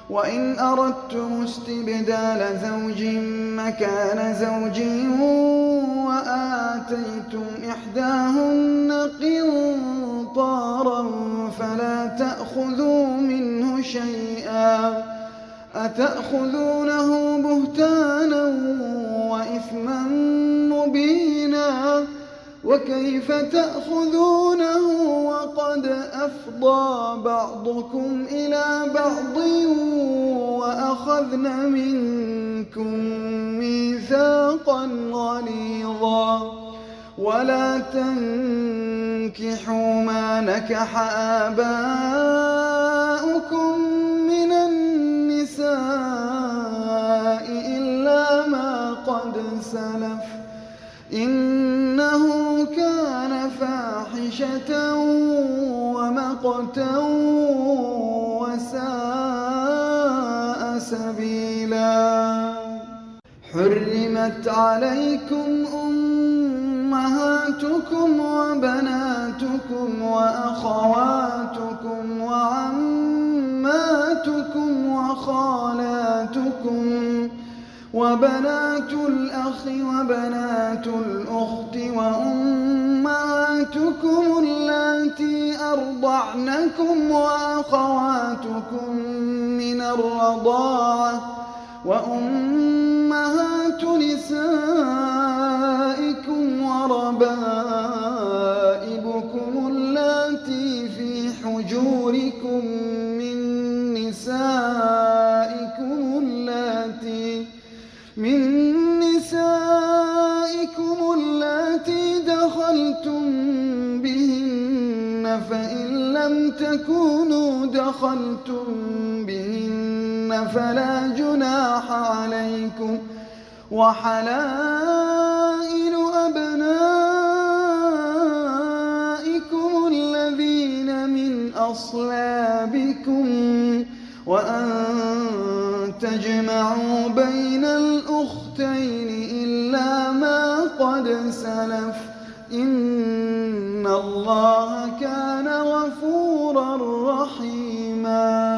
وإن أردتم استبدال زوج مكان زوج وآتيتم إحداهن قنطارا فلا تأخذوا منه شيئا أتأخذونه بهتانا وإثما مبينا وكيف تأخذونه وقد أفضى بعضكم إلى بعض وأخذن منكم ميثاقا غليظا ولا تنكحوا ما نكح آباؤكم من النساء إلا ما قد سلف إنه كان فاحشة ومقتا وساء سبيلا حرمت عليكم أمهاتكم وبناتكم وأخواتكم وعماتكم وخالاتكم وبنات الأخ وبنات الأخت وأمهاتكم اللاتي أرضعنكم وأخواتكم من الرضاعة وأمهات نسائكم وربائبكم اللاتي في حجوركم من نسائكم اللاتي دخلتم بهن فإن لم تكونوا دخلتم بهن فلا جناح عليكم وحلائل أبنائكم الذين من أصلابكم وأن تجمعوا بين الأختين إلا ما قد سلف إن الله كان غفورا رحيما.